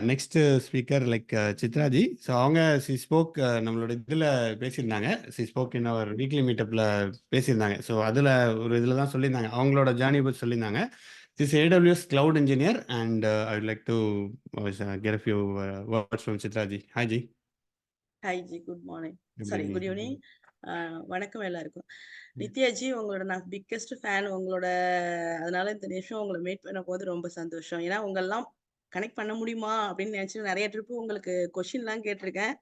Next speaker Chitraji. So அவங்க spoke நம்மளோட இதில் பேசியிருந்தாங்க. ஸ்போக் இன் அவர் வீக்லி மீட்டப்பில் பேசியிருந்தாங்க. ஸோ அதில் ஒரு இதில் தான் சொல்லியிருந்தாங்க, அவங்களோட ஜேர்னி பற்றி சொல்லியிருந்தாங்க. This AWS cloud engineer and I would like to get a few words from Chitraji. Hi Ji. Hi G, good morning. Good sorry, evening. Good evening. வணக்கம் எல்லாருக்கும். நித்யாஜி, உங்களோட நான் பிக்கெஸ்ட் ஃபேன் உங்களோட. அதனால இந்த நிமிஷம் உங்களை மீட் பண்ண போது ரொம்ப சந்தோஷம். ஏன்னா உங்களெல்லாம் கனெக்ட் பண்ண முடியுமா அப்படின்னு நினைச்சு நிறைய ட்ரிப்பு உங்களுக்கு கொஷின்லாம் கேட்டிருக்கேன்.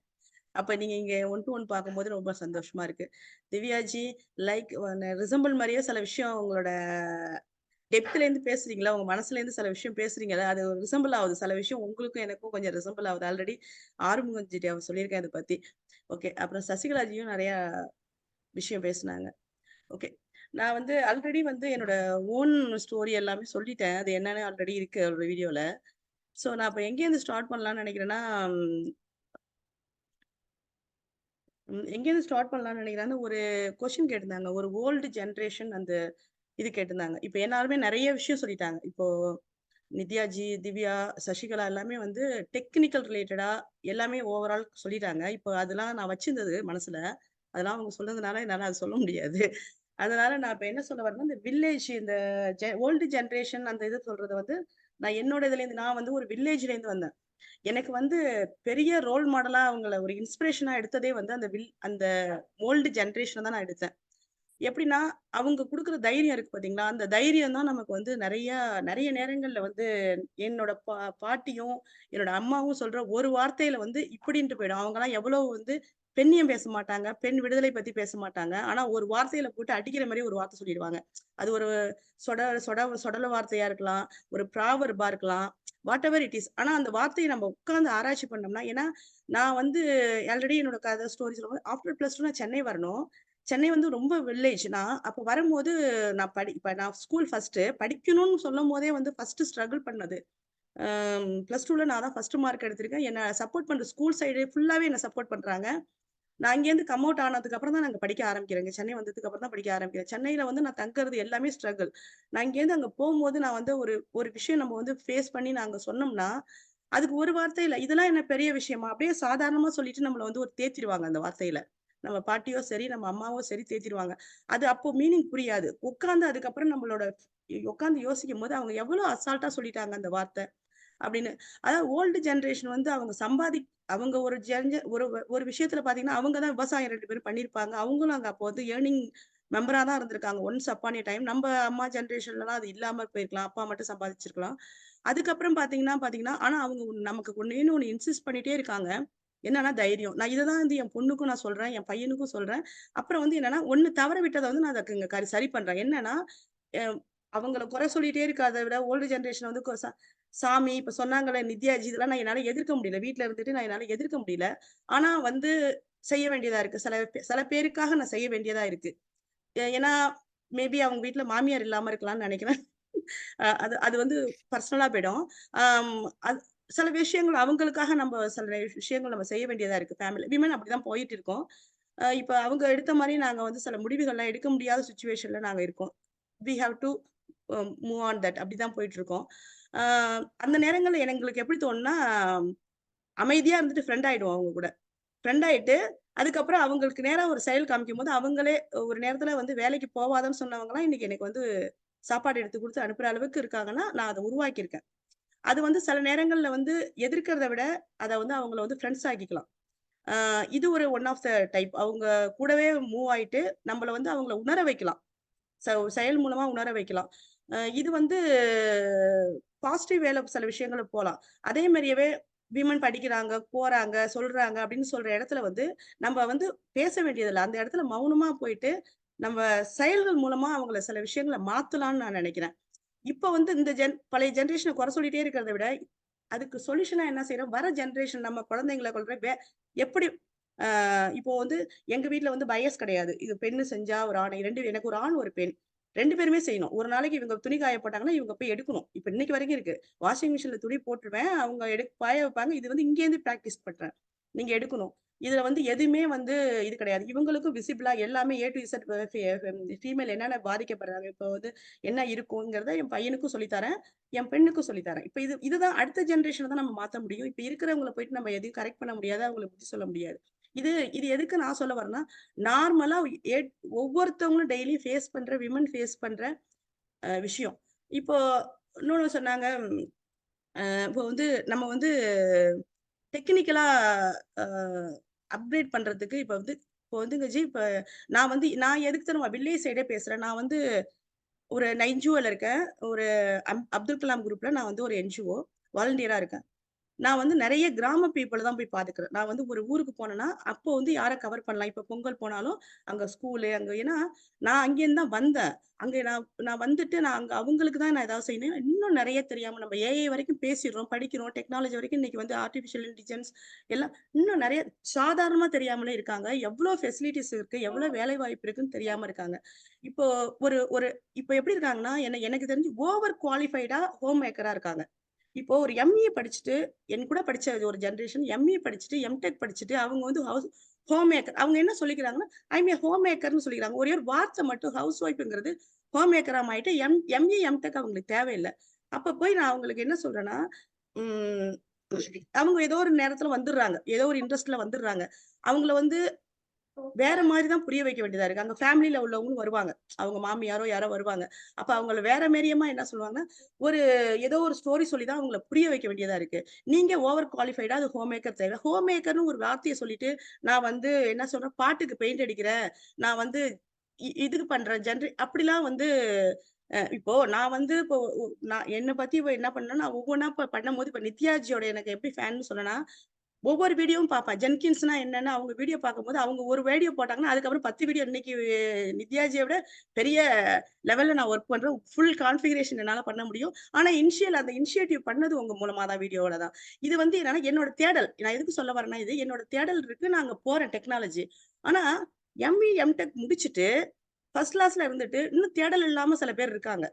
அப்ப நீங்க இங்க ஒன் டு ஒன் பார்க்கும்போது ரொம்ப சந்தோஷமா இருக்கு. திவ்யாஜி, லைக் ரிசம்பிள் மாதிரியே சில விஷயம் உங்களோட டெப்த்ல இருந்து பேசுறீங்களா, உங்க மனசுல இருந்து சில விஷயம் பேசுறீங்களா, அது ஒரு ரிசம்பிள் ஆகுது. சில விஷயம் உங்களுக்கும் எனக்கும் கொஞ்சம் ரிசம்பிள் ஆகுது. ஆல்ரெடி ஆறுமுகம் ஜி சொல்லியிருக்கேன் இதை பத்தி. ஓகே. அப்புறம் சசிகலாஜியும் நிறைய விஷயம் பேசுனாங்க. ஓகே. நான் வந்து ஆல்ரெடி வந்து என்னோட ஓன் ஸ்டோரி எல்லாமே சொல்லிட்டேன். அது என்னன்னு ஆல்ரெடி இருக்கு ஒரு வீடியோல. ஸோ நான் இப்போ எங்கேருந்து ஸ்டார்ட் பண்ணலாம்னு நினைக்கிறேன்னா, எங்கேருந்து ஸ்டார்ட் பண்ணலாம்னு நினைக்கிறேன்னா, ஒரு கொஸ்டின் கேட்டிருந்தாங்க. ஒரு ஓல்டு ஜென்ரேஷன் அந்த இது கேட்டிருந்தாங்க. இப்போ எல்லாருமே நிறைய விஷயம் சொல்லிட்டாங்க. இப்போ நித்யாஜி, திவ்யா, சசிகலா எல்லாமே வந்து டெக்னிக்கல் ரிலேட்டடா எல்லாமே ஓவரால் சொல்லிட்டாங்க. இப்போ அதெல்லாம் நான் வச்சிருந்தது மனசுல. அதெல்லாம் அவங்க சொன்னதுனால என்னால அத சொல்ல முடியாது. அதனால நான் இப்ப என்ன சொல்ல வரேன்னா, இந்த வில்லேஜ் இந்த ஓல்டு ஜெனரேஷன் அந்த இது சொல்றது வந்து, நான் என்னோட இதுலேருந்து நான் வந்து ஒரு வில்லேஜ்லேருந்து வந்தேன். எனக்கு வந்து பெரிய ரோல் மாடலா அவங்கள ஒரு இன்ஸ்பிரேஷனா எடுத்ததே வந்து அந்த ஓல்டு ஜெனரேஷன தான் நான் எடுத்தேன். எப்படின்னா, அவங்க குடுக்குற தைரியம் இருக்கு பார்த்தீங்களா? அந்த தைரியம் தான் நமக்கு வந்து நெறைய நேரங்கள்ல வந்து என்னோட பாட்டியும், என்னோட அம்மாவும் சொல்ற ஒரு வார்த்தையில வந்து இப்படின்ட்டு போயிடும். அவங்கலாம் எவ்வளோ வந்து பெண்ணியம் பேச மாட்டாங்க. பெண் விடுதலை பத்தி பேச மாட்டாங்க. ஆனா ஒரு வார்த்தையில போட்டு அடிக்கிற மாரி ஒரு வார்த்தை சொல்லிடுவாங்க. அது ஒரு சொட சொட சொடல வார்த்தையா இருக்கலாம். ஒரு ப்ராவெர்பா இருக்கலாம். What ever it is. ஆனா அந்த வார்த்தைய நம்ம உட்கார்ந்து ஆராய்ச்சி பண்ணோம்னா ஏன்னா, நான் வந்து ஆல்ரெடி என்னோட கதை ஸ்டோரி சொல்லும்போது ஆஃப்டர் +2 நான் சென்னை வரணும். சென்னை வந்து ரொம்ப வில்லேஜ். நான் அப்ப வரும்போது இப்ப நான் ஸ்கூல் ஃபர்ஸ்ட்டு படிக்கணும்னு சொல்லும்போதே வந்து ஃபர்ஸ்ட்டு ஸ்ட்ரகிள் பண்ணது. +2ல நான் தான் ஃபர்ஸ்ட் மார்க் எடுத்திருக்கேன். என்ன சப்போர்ட் பண்ற ஸ்கூல் சைடு ஃபுல்லாவே என்ன சப்போர்ட் பண்றாங்க. நான் இங்கேருந்து கம் அவுட் ஆனதுக்கு அப்புறம் தான் நாங்க படிக்க ஆரம்பிக்கிறேங்க. சென்னை வந்ததுக்கு அப்புறம் தான் படிக்க ஆரம்பிக்கிறேன். சென்னையில வந்து நான் தங்குறது எல்லாமே ஸ்ட்ரகிள். நான் இங்கேருந்து அங்க போம்போது நான் வந்து ஒரு ஒரு விஷயம் நம்ம வந்து ஃபேஸ் பண்ணி நாங்க சொன்னோம்னா, அதுக்கு ஒரு வார்த்தை இல்ல. இதெல்லாம் என்ன பெரிய விஷயமா? அப்படியே சாதாரணமா சொல்லிட்டு நம்மள வந்து ஒரு தேத்திருவாங்க அந்த வார்த்தையில. நம்ம பாட்டியோ சரி, நம்ம அம்மாவோ சரி தேத்திருவாங்க. அது அப்போ மீனிங் புரியாது. உட்கார்ந்து அதுக்கப்புறம் நம்மளோட உட்கார்ந்து யோசிக்கும்போது அவங்க எவ்வளோ அசால்ட்டா சொல்லிட்டாங்க அந்த வார்த்தை. அப்படின்னு. அதாவது ஓல்டு ஜெனரேஷன் வந்து அவங்க ஒரு ஒரு விஷயத்துல பார்த்தீங்கன்னா, அவங்க தான் விவசாயம் 2 பேரும் பண்ணியிருப்பாங்க. அவங்களும் அங்க அப்போ வந்து ஏர்னிங் மெம்பரா தான் இருந்திருக்காங்க. Once upon a time. நம்ம அம்மா ஜெனரேஷன்லலாம் அது இல்லாம போயிருக்கலாம். அப்பா மட்டும் சம்பாதிச்சிருக்கலாம். அதுக்கப்புறம் பார்த்தீங்கன்னா, ஆனா அவங்க நமக்கு ஒண்ணேன்னு ஒண்ணு இன்சிஸ்ட் பண்ணிட்டே இருக்காங்க. என்னன்னா தைரியம். நான் இத தான் வந்து என் பொண்ணுக்கும் நான் சொல்றேன். என் பையனுக்கும் சொல்றேன். அப்புறம் வந்து என்னன்னா, ஒண்ணு தவற விட்டத வந்து நான் அதுக்கு இங்க சரி பண்றேன். என்னன்னா, அ அவங்கள குறை சொல்லிட்டே இருக்கிறத விட ஓல்டு ஜெனரேஷன் வந்து சாமி இப்ப சொன்னாங்கல்ல நித்யாஜி இதெல்லாம் நான் என்னால எதிர்க்க முடியல. வீட்ல இருந்துட்டு நான் என்னால எதிர்க்க முடியல. ஆனா வந்து செய்ய வேண்டியதா இருக்கு. சில பேருக்காக நான் செய்ய வேண்டியதா இருக்கு. ஏன்னா, மேபி அவங்க வீட்ல மாமியார் இல்லாம இருக்கலாம்னு நெனைக்கிறேன். அது அது வந்து பர்சனலா போயிடும். அம் அது சில விஷயங்கள் அவங்களுக்காக சில விஷயங்கள் நம்ம செய்ய வேண்டியதா இருக்கு ஃபேமிலி. விமன் அப்படிதான் போயிட்டு இருக்கோம். இப்ப அவங்க எடுத்த மாரி நாங்க வந்து சில முடிவுகள்லாம் எடுக்க முடியாத சிச்சுவேஷன்ல நாங்க இருக்கோம். We have to move on that அப்படிதான் போயிட்டு இருக்கோம். அ அந்த நேரங்கள்ல எங்களுக்கு எப்படி தோணும்னா, அமைதியா இருந்துட்டு ஃப்ரெண்ட் ஆயிடுவோம் அவங்க கூட. ஃப்ரெண்ட் ஆயிட்டு, அதுக்கப்புறம் அவங்களுக்கு நேரா ஒரு செயல் காமிக்கும்போது, அவங்களே ஒரு நேரத்துல வந்து வேலைக்கு போவாதன்னு சொன்னவங்கலாம், இன்னைக்கு எனக்கு வந்து சாப்பாடு எடுத்து குடுத்து அனுப்புற அளவுக்கு இருக்காங்கன்னா, நான் அத உருவாக்கியிருக்கேன். அது வந்து சில நேரங்கள்ல வந்து எதிர்க்கிறத விட, அத வந்து அவங்கள வந்து ஃப்ரெண்ட்ஸ் ஆக்கிக்கலாம். அ இது ஒரு ஒன் ஆஃப் த டைப். அவங்க கூடவே மூவ் ஆயிட்டு, நம்மள வந்து அவங்கள உணர வைக்கலாம். செயல் மூலமா உணர வைக்கலாம். இது வந்து பாசிட்டிவ் வேல சில விஷயங்கள போலாம். அதே மாரியவே விமன் படிக்கிறாங்க, போறாங்க, சொல்றாங்க அப்படின்னு சொல்ற இடத்துல வந்து, நம்ம வந்து பேச வேண்டியதில்ல. அந்த இடத்துல மௌனமா போயிட்டு, நம்ம செயல்கள் மூலமா அவங்கள சில விஷயங்கள மாத்தலாம்னு நான் நெனைக்கிறேன். இப்ப வந்து இந்த பழைய ஜெனரேஷன குறை சொல்லிட்டே இருக்கிறத விட, அதுக்கு சொல்யூஷனா என்ன செய்றோம், வர ஜெனரேஷன் நம்ம குழந்தைங்கள கொண்டு போய் எப்படி இப்போ வந்து எங்க வீட்ல வந்து பயாஸ் கிடையாது. இது பெண்ணு செஞ்சா ஒரு ஆணை 2 எனக்கு ஒரு ஆண், ஒரு பெண். 2 பேருமே செய்யணும். ஒரு நாளைக்கு இவங்க துணி காய போட்டாங்கன்னா, இவங்க போய் எடுக்கணும். இப்ப இன்னைக்கு வரைக்கும் இருக்கு. வாஷிங் மிஷின்ல துணி போட்டுருவேன். அவங்க காய வைப்பாங்க. இது வந்து இங்கேருந்து பிராக்டிஸ் பண்றேன். நீங்க எடுக்கணும். இதுல வந்து எதுவுமே வந்து இது கிடையாது. இவங்களுக்கும் விசிபிளா எல்லாமே ஏ டூ இசட் ஃபீமேல் என்னென்ன பாதிக்கப்படுறாங்க. இப்போ வந்து என்ன இருக்குங்கிறத என் பையனுக்கும் சொல்லி தரேன். என் பெண்ணுக்கும் சொல்லி தரேன். இப்ப இதுதான் அடுத்த ஜெனரேஷன தான் நம்ம மாத்த முடியும். இப்ப இருக்கிறவங்கள போயிட்டு நம்ம எதையும் கரெக்ட் பண்ண முடியாது. அவங்கள புத்தி சொல்ல முடியாது. இது இது எதுக்கு நான் சொல்ல வரேன்னா, நார்மலா ஏ ஒவ்வொருத்தவங்களும் டெய்லி ஃபேஸ் பண்ற விமன் ஃபேஸ் பண்ற விஷயம். இப்போ இன்னொன்னு சொன்னாங்க. இப்போ வந்து நம்ம வந்து டெக்னிக்கலா அ அப்கிரேட் பண்றதுக்கு இப்போ வந்துங்க ஜி, இப்ப நான் எதுக்கு தெரியுமா வில்லேஜ் சைடே பேசுறேன். நான் வந்து ஒரு என்ஜிஓல இருக்கேன். ஒரு அப்துல் கலாம் குரூப்ல நான் வந்து ஒரு என்ஜிஓ வாலண்டியரா இருக்கேன். நான் வந்து நெறைய கிராம பீப்பிள தான் போய் பார்த்துக்கிறேன். நான் வந்து ஒரு ஊருக்கு போனேன்னா, அப்போ வந்து யார கவர் பண்ணலாம். இப்ப பொங்கல் போனாலும், அங்க ஸ்கூலு ஏன்னா, நான் அங்கேருந்து தான் வந்தேன். அங்க நான் நான் வந்துட்டு நான் அங்க அவங்களுக்கு தான் நான் ஏதாவது செய்யணும். இன்னும் நெறைய தெரியாம நம்ம ஏஐ வரைக்கும் பேசிர்றோம், படிக்கிறோம். டெக்னாலஜி வரைக்கும் இன்னைக்கு வந்து ஆர்டிபிஷியல் இன்டெலிஜென்ஸ் எல்லாம் இன்னும் நெறைய சாதாரணமா தெரியாமலே இருக்காங்க. எவ்ளோ ஃபெசிலிட்டீஸ் இருக்கு, எவ்ளோ வேலைவாய்ப்பு இருக்குன்னு தெரியாம இருக்காங்க. இப்போ ஒரு ஒரு இப்ப எப்படி இருக்காங்கன்னா, எனக்கு தெரிஞ்சு ஓவர் குவாலிஃபைடா ஹோம் மேக்கரா இருக்காங்க. இப்போ ஒரு எம்.ஏ படிச்சுட்டு, என் கூட படிச்ச ஒரு ஜெனரேஷன் எம்.ஏ படிச்சுட்டு, எம்.டெக் படிச்சுட்டு, அவங்க வந்து ஹோம் மேக்கர். அவங்க என்ன சொல்லிக்கிறாங்கன்னா, ஐ அம் எ ஹோம் மேக்கர்ன்னு சொல்லிக்கிறாங்க. ஒரே ஒரு வார்த்தை மட்டும் ஹவுஸ் ஒய்ஃப்ங்கிறது ஹோம் மேக்கரா மாறிட்டு எம்.ஏ, எம்.டெக் அவங்களுக்கு தேவையில்ல. அப்ப போய் நான் அவங்களுக்கு என்ன சொல்றேன்னா, ம் அவங்க ஏதோ ஒரு நேரத்துல வந்துர்றாங்க. ஏதோ ஒரு இன்ட்ரெஸ்ட்ல வந்துர்றாங்க. அவங்கள வந்து வேற மாரி தான் புரிய வைக்க வேண்டியதா இருக்கு. அங்க ஃபேமிலில உள்ளவங்களும் வருவாங்க. அவங்க மாமியாரோ யாரோ வருவாங்க. அப்ப அவங்கள வேற மாரியமா என்ன சொல்லுவாங்கன்னா, ஒரு ஏதோ ஒரு ஸ்டோரி சொல்லி தான் அவங்கள புரிய வைக்க வேண்டியதா இருக்கு. நீங்க ஓவர் குவாலிஃபைடா அது ஹோம் மேக்கர் தேவை. ஹோம் மேக்கர்ன்னு ஒரு வார்த்தைய சொல்லிட்டு, நான் வந்து என்ன சொல்றேன், பாட்டுக்கு பெயிண்ட் அடிக்கிறேன். நான் வந்து இதுக்கு பண்றேன். அப்படிலாம் வந்து இப்போ நான் வந்து இப்போ நான் என்ன பத்தி என்ன பண்ணேன்னா, நான் ஒவ்வொன்னா பண்ணும்போது இப்ப நித்யாஜியோட எனக்கு எப்படி ஃபேன்னு சொன்னேன்னா, ஒவ்வொரு வீடியோவும் பார்ப்பேன். ஜென்கின்ஸ்னா என்னன்னு அவங்க வீடியோ பார்க்கும்போது, அவங்க ஒரு வீடியோ போட்டாங்கன்னா, அதுக்கப்புறம் 10 வீடியோ இன்னைக்கு நித்யாஜிய விட பெரிய லெவல்ல நான் வொர்க் பண்றேன். ஃபுல் கான்ஃபிகரேஷன் என்னால பண்ண முடியும். ஆனா அந்த இனிஷியேட்டிவ் பண்ணது உங்க மூலமா தான் வீடியோல தான். இது வந்து என்னன்னா, என்னோட தேடல். நான் எதுக்கு சொல்ல வரேன்னா, இது என்னோட தேடல் இருக்கு. நான் அங்க போறேன் டெக்னாலஜி. ஆனா எம்.இ, எம்.டெக் முடிச்சுட்டு, ஃபர்ஸ்ட் கிளாஸ்ல இருந்துட்டு, இன்னும் தேடல் இல்லாம சில பேர் இருக்காங்க.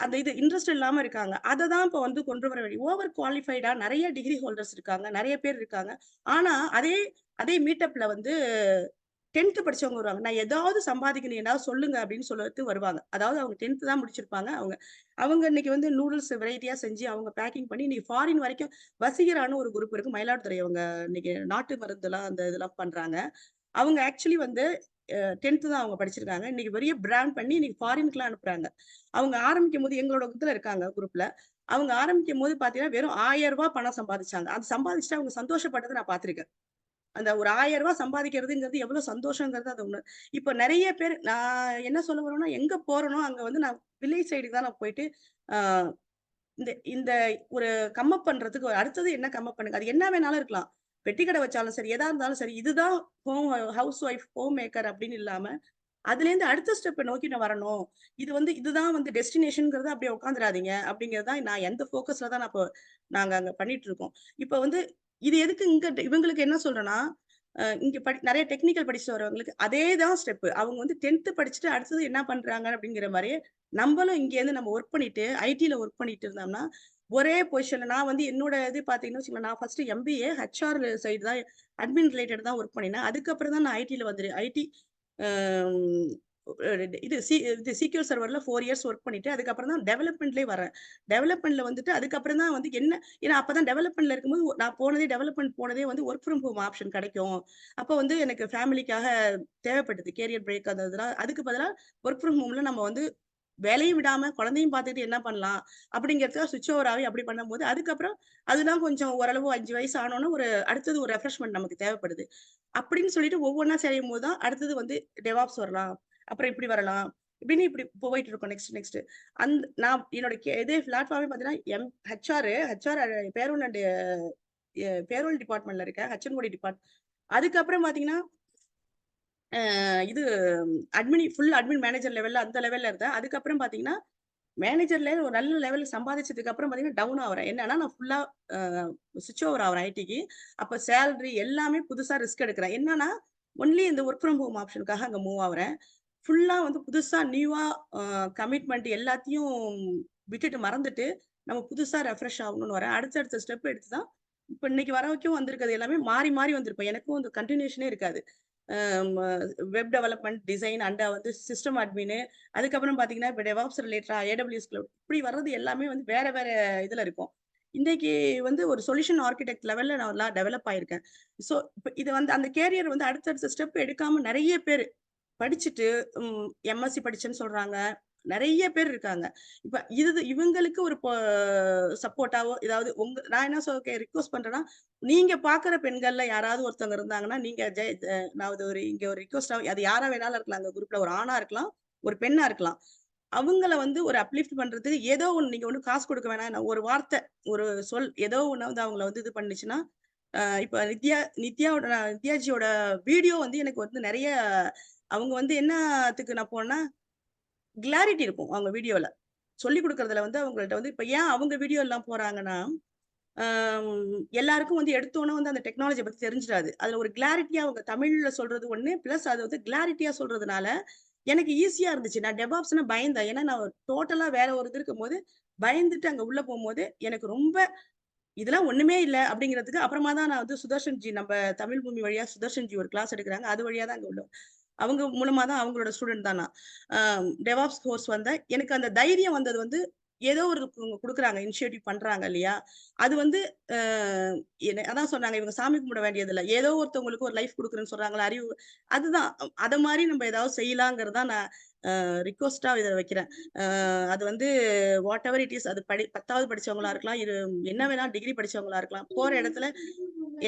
அந்த இது இன்ட்ரெஸ்ட் இல்லாம இருக்காங்க. அத தான் இப்ப வந்து கொண்டு வர ஓவர் குவாலிஃபைடா நெறைய டிகிரி ஹோல்டர்ஸ் இருக்காங்க. நெறைய பேர் இருக்காங்க. ஆனா, அதே அதே மீட்டப்ல வந்து 10த் படிச்சவங்க வருவாங்க. நான் ஏதாவது சம்பாதிக்கணும், ஏதாவது சொல்லுங்க அப்படின்னு சொல்லிட்டு வருவாங்க. அதாவது அவங்க 10த் தான் முடிச்சிருப்பாங்க. அவங்க அவங்க இன்னைக்கு வந்து நூடுல்ஸ் வெரைட்டியா செஞ்சு அவங்க பேக்கிங் பண்ணி இன்னைக்கு ஃபாரின் வரைக்கும் வசீகரான்னு ஒரு குரூப் இருக்கு. மயிலாடுதுறை அவங்க இன்னைக்கு நாட்டு மருந்துலாம் அந்த இதெல்லாம் பண்றாங்க. அவங்க ஆக்சுவலி வந்து 10த் தான் அவங்க படிச்சிருக்காங்க. இன்னைக்கு பெரிய பிராண்ட் பண்ணி இன்னைக்கு ஃபாரின்க்குலாம் அனுப்புறாங்க. அவங்க ஆரம்பிக்கும்போது எங்களோட இதுல இருக்காங்க குரூப்ல. அவங்க ஆரம்பிக்கும்போது பார்த்தீங்கன்னா, வெறும் ரூ. 1000 பணம் சம்பாதிச்சாங்க. அது சம்பாதிச்சுட்டு அவங்க சந்தோஷப்பட்டத நான் பார்த்துருக்கேன். அந்த ஒரு ரூ. 1000 சம்பாதிக்கிறதுங்கிறது எவ்வளோ சந்தோஷங்கிறது அது ஒண்ணு. இப்ப நெறைய பேர் நான் என்ன சொல்ல வரேன்னா, எங்க போறேனோ அங்க வந்து நான் வில்லேஜ் சைடுக்கு தான் நான் போயிட்டு, ஆ இந்த இந்த ஒரு கம்மப் பண்றதுக்கு அடுத்தது என்ன கம்மப் பண்ணுங்க. அது என்ன வேணாலும் இருக்கலாம். பெட்டி கடை வச்சாலும் சரி, எதா இருந்தாலும் சரி, இதுதான் home house wife, home maker அப்படின்னு இல்லாம, அதுலேருந்து அடுத்த ஸ்டெப்ப நோக்கி நான் வரணும். இதுதான் வந்து டெஸ்டினேஷன்ங்கிறத அப்படியே உட்காந்துராதீங்க. அப்படிங்கிறது தான் நான் எந்த ஃபோக்கஸ்ல தான் நாங்க அங்க பண்ணிட்டு இருக்கோம். இப்ப வந்து இது எதுக்கு இவங்களுக்கு என்ன சொல்றேன்னா, இங்க நெறைய டெக்னிக்கல் படிச்சுட்டு வரவங்களுக்கு அதே தான் ஸ்டெப்பு. அவங்க வந்து 10த் படிச்சுட்டு அடுத்தது என்ன பண்றாங்க அப்படிங்கிற மாரியே, நம்பளும் இங்கேருந்து நம்ம ஒர்க் பண்ணிட்டு, ஐடில ஒர்க் பண்ணிட்டு இருந்தோம்னா, ஒரே பொசிஷன்ல நான் வந்து என்னோட இது பார்த்தீங்கன்னு வச்சுக்கோங்களேன், நான் ஃபர்ஸ்ட்டு எம்பிஏ ஹெச்ஆர் சைடு தான் அட்மின் ரிலேட்டட் தான் ஒர்க் பண்ணினேன். அதுக்கப்புறம் தான் நான் ஐடில ஐடி அம் இது சீக்வல் சர்வர்ல 4 இயர்ஸ் ஒர்க் பண்ணிட்டு, அதுக்கப்புறம் தான் டெவலப்மெண்ட்லயே வரேன். டெவலப்மெண்ட்ல வந்துட்டு அதுக்கப்புறம் தான் வந்து ஏன்னா அப்பதான் டெவலப்மெண்ட்ல இருக்கும்போது நான் டெவலப்மெண்ட் போனதே வந்து வொர்க் ஃப்ரம் ஹோம் ஆப்ஷன் கிடைக்கும். அப்ப வந்து எனக்கு ஃபேமிலிக்காக தேவைப்பட்டது. கேரியர் பிரேக் அந்த இதெல்லாம். அதுக்கு பதிலா வொர்க் ஃப்ரம் ஹோம்ல நம்ம வந்து வேலையும் விடாம குழந்தையும் பார்த்துட்டு என்ன பண்ணலாம்? அப்படிங்கிறதுக்காக ஸ்விட்ச் ஓவர் ஆகி அப்படி பண்ணும்போது, அதுக்கப்புறம் அதெல்லாம் கொஞ்சம் ஓரளவு 5 வயசு ஆனோனே அடுத்தது ஒரு ரெஃப்ரெஷ்மென்ட் நமக்கு தேவைப்படுது. அப்படின்னு சொல்லிட்டு ஒவ்வொன்னா செய்யும்போது தான் அடுத்தது வந்து டெவாப்ஸ் வரலாம். அப்புறம் இப்படி வரலாம். இப்படி போயிட்டு இருக்கோம் நெக்ஸ்ட் நெக்ஸ்ட். நான் என்னோட இதே பிளாட்ஃபார்மே பார்த்தீங்கன்னா, ஹெச்ஆர் பேரோல் அண்ட் பேரோல் டிபார்ட்மென்ட்ல இருக்கேன். ஹெச்&ஓடி அதுக்கப்புறம் பார்த்தீங்கன்னா, இது ஃபுல் அட்மின் மேனேஜர் லெவல்ல அந்த லெவல்ல இருந்தேன். அதுக்கப்புறம் பார்த்தீங்கன்னா, மேனேஜர்ல ஒரு நல்ல லெவல்ல சம்பாதிச்சதுக்கு அப்புறம் பார்த்தீங்கன்னா, டவுன் ஆவுறேன். என்னன்னா, நான் ஃபுல்லா அ ஸ்விட்ச் ஓவர் ஆவுறேன் ஐடிக்கு. அப்ப சேலரி எல்லாமே புதுசா ரிஸ்க் எடுக்கிறேன். என்னன்னா, ஒன்லி இந்த வொர்க் ஃப்ரம் ஹோம் ஆப்ஷனுக்காக அங்க மூவ் ஆவுறேன். ஃபுல்லா வந்து புதுசா நியூவா கமிட்மெண்ட் எல்லாத்தையும் விட்டுட்டு மறந்துட்டு, நம்ம புதுசா ரெஃப்ரெஷ் ஆகணும்னு வரேன். அடுத்த அடுத்த ஸ்டெப் எடுத்து தான் இப்ப இன்னைக்கு வர வரைக்கும் வந்திருக்கிறது எல்லாமே மாறி, மாறி வந்திருக்கும். எனக்கும் அந்த கன்டினியூஷனே இருக்காது. ம வெப் டெவலப்மெண்ட், டிசைன் அண்ட் வந்து சிஸ்டம் அட்மினு, அதுக்கப்புறம் பார்த்தீங்கன்னா, இப்ப டெவாப்ஸ் ரிலேட்டடா AWS கிளவுட் இப்படி வர்றது எல்லாமே வந்து வேற, வேற இதுல இருக்கும். இன்னைக்கு வந்து ஒரு சொல்யூஷன் ஆர்க்கிடெக்ட் லெவல்ல நான்லாம் டெவலப் ஆயிருக்கேன். ஸோ, இப்ப இது வந்து அந்த கேரியர் வந்து அடுத்தடுத்த ஸ்டெப் எடுக்காம நெறைய பேரு படிச்சுட்டு எம்எஸ்சி படிச்சேன்னு சொல்றாங்க. நெறைய பேர் இருக்காங்க. இப்ப இவங்களுக்கு ஒரு சப்போர்ட்டாவோ ஏதாவது நான் என்ன ரிக்வெஸ்ட் பண்றேன்னா, நீங்க பார்க்குற பெண்கள்ல யாராவது ஒருத்தவங்க இருந்தாங்கன்னா, நீங்க நான் இது இங்க ஒரு ரிக்வெஸ்ட்டா அது யாரா வேணாலும் இருக்கலாம். அந்த குரூப்ல ஒரு ஆணா இருக்கலாம், ஒரு பெண்ணா இருக்கலாம். அவங்கள வந்து ஒரு அப்லிஃப்ட் பண்றதுக்கு ஏதோ ஒண்ணு நீங்க ஒண்ணும் காசு குடுக்க வேணாம். ஒரு வார்த்தை, ஒரு சொல் ஏதோ ஒண்ணு வந்து அவங்கள வந்து இது பண்ணுச்சுன்னா, இப்ப நித்யாஜியோட வீடியோ வந்து எனக்கு வந்து நெறைய அவங்க வந்து என்னத்துக்கு நான் போனேன்னா, கிளாரிட்டி இருக்கும் அவங்க வீடியோல. சொல்லிக் குடுக்குறதுல வந்து அவங்கள்ட்ட வந்து இப்ப ஏன் அவங்க வீடியோ எல்லாம் போறாங்கன்னா, எல்லாருக்கும் வந்து எடுத்தோனே வந்து அந்த டெக்னாலஜிய பத்தி தெரிஞ்சிராது. அதுல ஒரு கிளாரிட்டியா அவங்க தமிழ்ல சொல்றது ஒண்ணு, பிளஸ் அது வந்து கிளாரிட்டியா சொல்றதுனால, எனக்கு ஈஸியா இருந்துச்சு. நான் டெவாப்ஸ்ன்னா பயந்தேன். ஏன்னா நான் டோட்டலா வேற ஒரு இது இருக்கும்போது, பயந்துட்டு அங்க உள்ள போம்போது, எனக்கு ரொம்ப இதெல்லாம் ஒண்ணுமே இல்ல அப்படிங்கிறதுக்கு அப்புறமா தான் நான் வந்து சுதர்ஷன்ஜி நம்ம தமிழ் பூமி வழியா சுதர்ஷன்ஜி ஒரு கிளாஸ் எடுக்குறாங்க. அது வழியா தான் அங்க உள்ள அவங்க மூலமா தான் அவங்களோட ஸ்டூடெண்ட் தான் நான். அ டெவாப்ஸ் கோர்ஸ் வந்தேன். எனக்கு அந்த தைரியம் வந்தது வந்து ஏதோ ஒருத்தவங்க குடுக்குறாங்க, இனிஷியேட்டிவ் பண்றாங்க இல்லையா? அது வந்து அ அதான் சொன்னாங்க, இவங்க சாமி கும்பிட வேண்டியதில்ல. ஏதோ ஒருத்தவங்களுக்கு ஒரு லைஃப் குடுக்குறேன்னு சொல்றாங்கல்ல, அறிவு அதுதான். அத மாரி நம்ம ஏதாவது செய்யலாங்கிறது தான் நான் ரிக்வெஸ்ட்டா இத வைக்கிறேன். அது வந்து வாட் எவர் இட் இஸ் அது 10வது படிச்சவங்களா இருக்கலாம். என்ன வேணாலும் டிகிரி படிச்சவங்களா இருக்கலாம். போற இடத்துல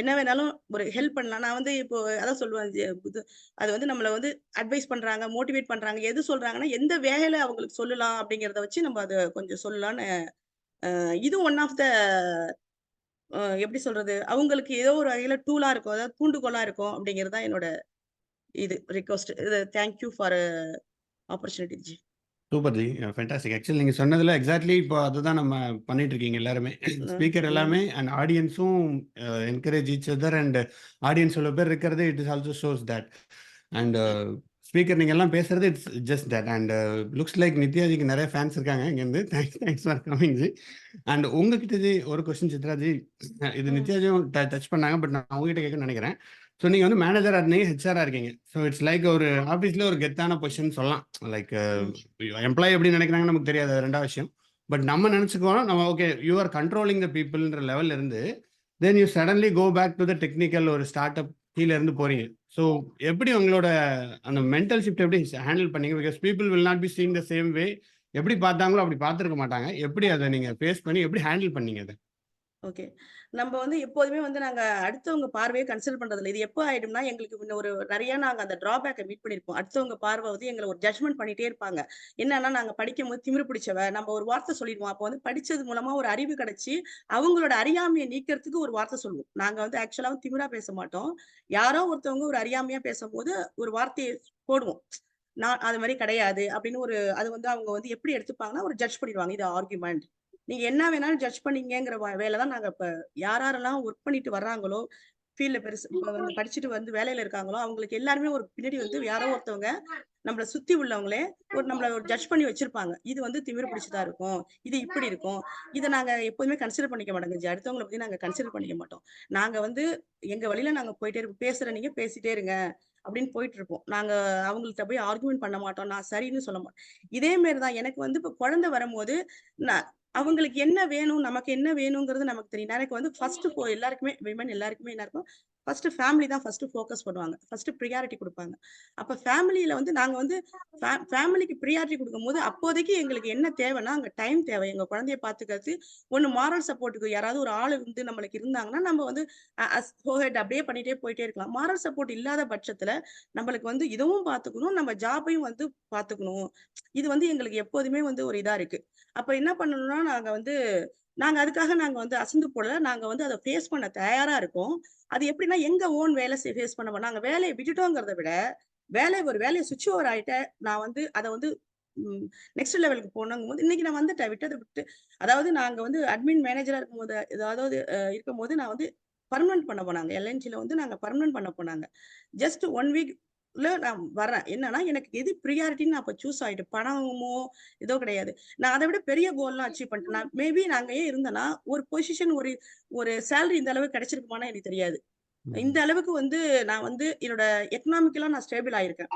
என்ன வேணாலும் ஒரு ஹெல்ப் பண்ணலாம். நான் வந்து இப்போ அதான் சொல்லுவேன். அது வந்து நம்மள வந்து அட்வைஸ் பண்றாங்க, மோட்டிவேட் பண்றாங்க. எது சொல்றாங்கன்னா, எந்த வேலையில அவங்களுக்கு சொல்லலாம் அப்படிங்கிறத வச்சு நம்ம அத கொஞ்சம் சொல்லலான்னு இது ஒன் ஆஃப் த எப்படி சொல்றது? அவங்களுக்கு ஏதோ ஒரு வகையில டூலா இருக்கும். அதாவது தூண்டுகோலா இருக்கும் அப்படிங்கிறது தான் என்னோட இது request. Thank you for opportunity G. Super G. Fantastic. Actually நீங்க சொன்னதுல எக்ஸாக்ட்லி இப்போ அதுதான் நம்ம பண்ணிட்டு இருக்கீங்க எல்லாருமே. ம், ஸ்பீக்கர் ம், எல்லாமே அண்ட் ஆடியன்ஸும் encourage each other and audience இவ்வளோ பேர் இருக்கிறது it is also shows that. And hmm, speaker நீங்க எல்லாம் பேசுறது it's just that. And looks like நித்யாஜிக்கு நிறைய ஃபேன்ஸ் இருக்காங்க இங்கேருந்து. Thanks thanks for coming ji. And உங்ககிட்ட ஜி ஒரு கொஸ்டின் சித்ரா ஜி. இது ம், நித்யாஜியும் டச் பண்ணாங்க. பட் நான் உங்ககிட்ட கேட்கணும்னு நினைக்கிறேன். ஸோ நீங்க வந்து மேனேஜரா இருந்தீங்க, ஹெச்ஆரா இருக்கீங்க. ஸோ இட்ஸ் லைக் ஒரு ஆஃபீஸ்ல ஒரு கெத்தான பொசிஷன் சொல்லலாம். லைக் ம். எம்ப்ளாயி எப்படி நினைக்கிறாங்கன்னு நமக்கு தெரியாது, அது ரெண்டாவது விஷயம். பட் நம்ம நினைச்சுக்குவோம் நம்ம okay you are controlling the பீப்புள்ன்ற லெவல்ல இருந்து then you suddenly go back to the technical ஒரு ஸ்டார்ட் அப் கீழ இருந்து போறீங்க. ஸோ எப்படி உங்களோட அந்த மென்டல் ஷிஃப்ட் எப்படி ஹேண்டில் பண்ணீங்க? Because people will not be seeing the same way. எப்படி பார்த்தாங்களோ அப்படி பார்த்துருக்க மாட்டாங்க. எப்படி அதை நீங்க ஃபேஸ் பண்ணி எப்படி ஹேண்டில் பண்ணீங்க அதை? ஓகே. நம்ப வந்து எப்போதுமே வந்து நாங்க அடுத்தவங்க பார்வைய கன்சிடர் பண்றதில்ல. இது எப்போ ஆயிடும்னா, எங்களுக்கு இன்னும் ஒரு நெறைய நாங்க அந்த ட்ராபேக்க மீட் பண்ணியிருப்போம். அடுத்தவங்க பார்வ வந்து எங்கள ஒரு ஜட்ஜ்மென்ட் பண்ணிட்டே இருப்பாங்க. என்னன்னா, நாங்க படிக்கும்போது திமிரு பிடிச்சவ, நம்ம ஒரு வார்த்தை சொல்லிருவோம். அப்போ வந்து படிச்சது மூலமா ஒரு அறிவு கிடைச்சு, அவங்களோட அறியாமைய நீக்கிறதுக்கு ஒரு வார்த்தை சொல்லுவோம். நாங்க வந்து ஆக்சுவலா திமிரா பேச மாட்டோம். யாரோ ஒருத்தவங்க ஒரு அறியாமையா பேசம்போது, ஒரு வார்த்தைய போடுவோம். நான் அது மாரி கிடையாது அப்படின்னு அது வந்து அவங்க வந்து எப்படி எடுத்துப்பாங்கன்னா, ஒரு ஜட்ஜ் பண்ணிருவாங்க. இது ஆர்குமென்ட். நீங்க என்ன வேணாலும் ஜட்ஜ் பண்ணீங்கங்கிற வேல தான் நாங்க இப்ப யாரெல்லாம் ஒர்க் பண்ணிட்டு வர்றாங்களோ, ஃபீல்ட்ல பெருசு இப்ப வந்து படிச்சுட்டு வந்து வேலையில இருக்காங்களோ, அவங்களுக்கு எல்லாருமே ஒரு பின்னாடி வந்து யாரோ ஒருத்தவங்க நம்மள சுத்தி உள்ளவங்களே நம்மள ஒரு ஜட்ஜ் பண்ணி வச்சிருப்பாங்க. இது வந்து திமிரு பிடிச்சதா இருக்கும். இது இப்படி இருக்கும். இத நாங்க எப்போதுமே கன்சிடர் பண்ணிக்க மாட்டோங்க ஜி. அடுத்தவங்கள பத்தி நாங்க கன்சிடர் பண்ணிக்க மாட்டோம். நாங்க வந்து எங்க வழியில நாங்க போயிட்டே இருப்போம். பேசுற நீங்க பேசிட்டே இருங்க. அப்படின்னு போயிட்டு இருப்போம். நாங்க அவங்கள்ட்ட போய் ஆர்குமென்ட் பண்ண மாட்டோம். நான் சரின்னு சொல்ல மாட்டோம். இதே மாரி தான் எனக்கு வந்து இப்ப குழந்தை வரும்போது, நான் அவங்களுக்கு என்ன வேணும், நமக்கு என்ன வேணுங்கிறது நமக்கு தெரியும். எனக்கு வந்து ஃபர்ஸ்ட் எல்லாருக்குமே விமன் எல்லாருக்குமே என்ன இருக்கும், ஃபர்ஸ்ட் ஃபேமிலி தான் ஃபர்ஸ்ட் ஃபோக்கஸ் பண்ணுவாங்க. ஃபர்ஸ்ட் பிரியாரிட்டி குடுப்பாங்க. அப்ப ஃபேமிலில வந்து நாங்க வந்து ஃபேமிலிக்கு பிரியாரிட்டி குடுக்கும்போது, அப்போதைக்கு எங்களுக்கு என்ன தேவைன்னா, அங்க டைம் தேவை. எங்க குழந்தைய பார்த்துக்கிறதுக்கு, ஒண்ணு மாரல் சப்போர்ட்க்கு யாராவது ஒரு ஆள் இருந்து நம்மளுக்கு இருந்தாங்கன்னா, நம்ம வந்து கோ ஹெட் அப்படியே பண்ணிட்டே போயிட்டே இருக்கலாம். மாரல் சப்போர்ட் இல்லாத பட்சத்துல, நம்மளுக்கு வந்து இதுவும் பார்த்துக்கணும், நம்ம ஜாபையும் வந்து பார்த்துக்கணும். இது வந்து எங்களுக்கு எப்போதுமே வந்து ஒரு இதா இருக்கு. அப்ப என்ன பண்ணணும்னா, நாங்க வந்து அசந்து போடல. நாங்க வந்து அத ஃபேஸ் பண்ண தயாரா இருக்கோம். அது எப்படின்னா, எங்க ஓன் வேலை ஃபேஸ் பண்ண நாங்க வேலைய விட்டுட்டோங்கிறத விட, ஒரு வேலைய ஸ்விட்ச் ஓவர் ஆயிட்டேன். நான் வந்து அத வந்து ம் நெக்ஸ்ட் லெவலுக்கு போணுங்கும்போது, இன்னைக்கு நான் வந்துட்டேன். விட்டத விட்டு அதாவது நாங்க வந்து அட்மின் மேனேஜரா இருக்கும்போது, அதாவது இருக்கும்போது நான் வந்து பெர்மனன்ட் பண்ண போனாங்க. எல்என்டில வந்து நாங்க பெர்மனன்ட் பண்ண போனாங்க. ஜஸ்ட் 1 வீக் நான் வரேன். என்னன்னா, எனக்கு எது பிரியாரிட்டின்னு நான் அப்ப சூஸ் ஆயிட்டு. பணமோ, ஏதோ கிடையாது. நான் அத விட பெரிய கோல்லாம் அச்சீவ் பண்ணிட்டேன். நான் மேபி நான் அங்கேயே இருந்தேன்னா, ஒரு பொசிஷன் ஒரு ஒரு சேலரி இந்த அளவுக்கு கிடைச்சிருக்குமான்னு எனக்கு தெரியாது. இந்த ம். அளவுக்கு வந்து நான் வந்து என்னோட எக்கனாமிக்கலா நான் ஸ்டேபிள் ஆயிருக்கேன்.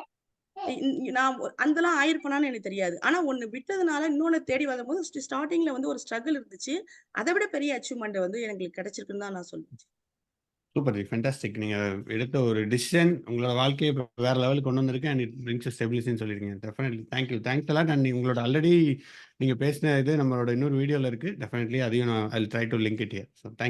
நான் அந்தலாம் ஆயிருப்பேனான்னு எனக்கு தெரியாது. ஆனா ஒண்ணு விட்டதுனால இன்னொன்னு தேடி வரும்போது ஸ்டார்ட்டிங்ல வந்து ஒரு ஸ்ட்ரகிள் இருந்துச்சு. அத விட பெரிய அச்சீவ்மென்ட் வந்து எங்களுக்கு கிடைச்சிருக்குன்னு தான் நான் சொல்லுவேன். Super G. ஃபேன்டாஸ்டிக். நீங்க எடுத்த ஒரு டிசிஷன் உங்களோட வாழ்க்கைய இப்ப வேற லெவலுக்கு கொண்டு வந்திருக்கு. அண்ட் இட் பிரிங்ஸ் யூ ஸ்டெபிலிட்டின்னு சொல்லியிருக்கீங்க. Definitely. Thank you. Thanks a lot. And உங்களோட ஆல்ரெடி நீங்க பேசின இது நம்மளோட இன்னொரு வீடியோல இருக்கு. டெஃபினெட்லி அதையும் நான் I will try to link it here. So thank you.